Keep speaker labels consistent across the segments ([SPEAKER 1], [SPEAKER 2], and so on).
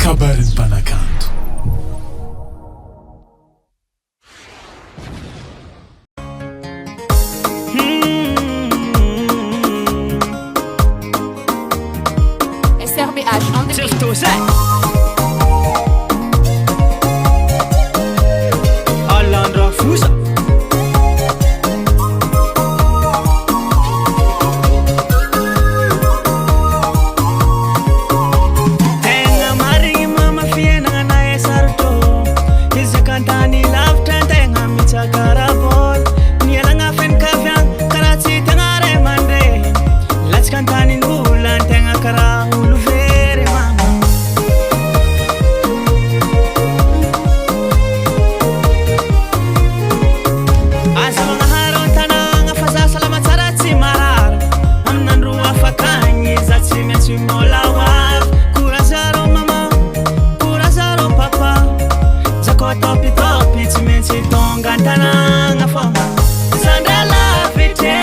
[SPEAKER 1] Kabaron'Ny Mpanakanto.
[SPEAKER 2] SRBH on the beat.
[SPEAKER 3] Alandra Fusa Tenga marigny mama fiainagna na esarotro izy kantany lavitra tegna mitsakarabôl nialagna fianakaviagna karaha tsy tegna ray mandre latsaka antanin'olona tegna karaha olo very mama aza magnaharo an-tanagna fa za salama tsara tsy marary amin'andro afakagny za tsy maintsy mbola hoavy courage mama courage papa za koa topitopy tsy maintsy tonga an-tanagna fogna zandra lavitry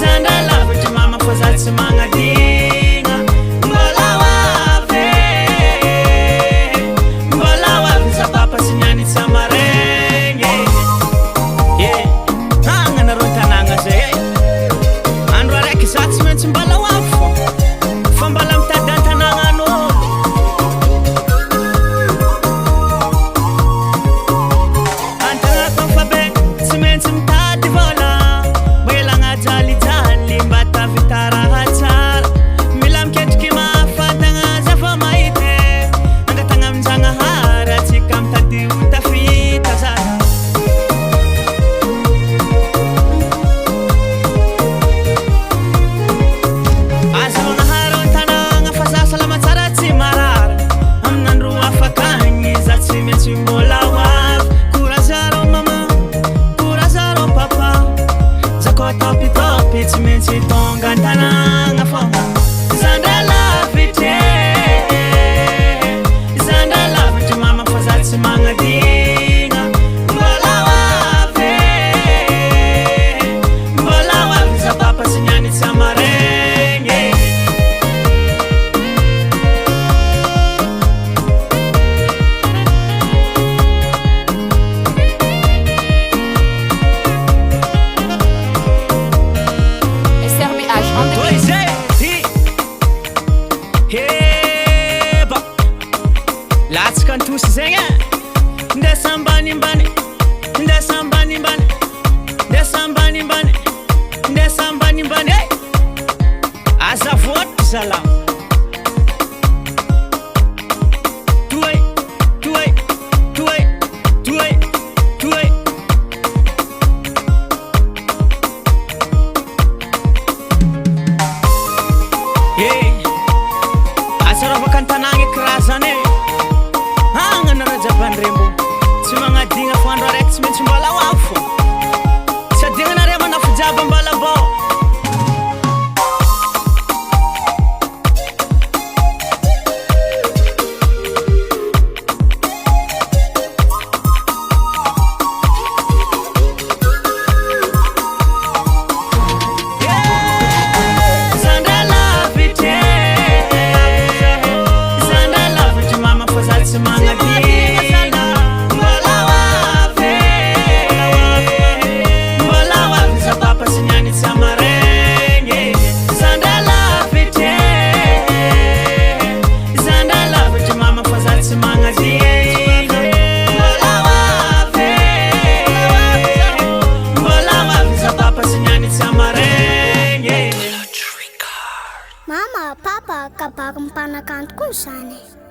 [SPEAKER 3] zandra lavitry mama fa za tsy magnadigna mbola hoavy za papa sy niany tsy amaregny agnanareo an-tanagna zay andro araiky za tsy maintsy mbala hoavy fô fa mbala mitady an-tanagnan'olo an-tagnako fa be tsy maintsy mitady vôla mba ialagna jalijaly mba tavita raha tsara mila miketriky mahafatagna za fa mahity angatagna amin'Jagnahary atsika mitady ho tafita zara aza magnaharo an-tanagna fa za salama tsara tsy marary amin'andro afakagny za tsy maintsy mbola hoavy courage mama courage papa za koa topitopy tsy maintsy tonga an-tanagna fogna zandra lavitry mama fa za tsy magnadigna mbola hoavy za papa sy niany tsy amaregny
[SPEAKER 2] SRBH on the beat.
[SPEAKER 3] dois heba latsaka antosy zegny ndesa ambanimbany ndesa ambanimbany ndesa ambanimbany ndesa ambanimbany aza voatry zalama toy toy toy toy toy azarovaka an-tanagna kiraha zany agnanara jabanyrembo tsy magnadigna fo andro araiky tsy maintsy mbala hoavy fô tsy adignanare manafo jiaby mbala bô zandra lavitry mama fa za tsy magnadigna mbola hoavy za papa sy niany tsy amaregny zandra lavitry mama fa za tsy magnadigna mbola hoavy za papa sy niany tsy amaregny
[SPEAKER 4] Mama, papa, Kabaron'Ny Mpanakanto koa zany.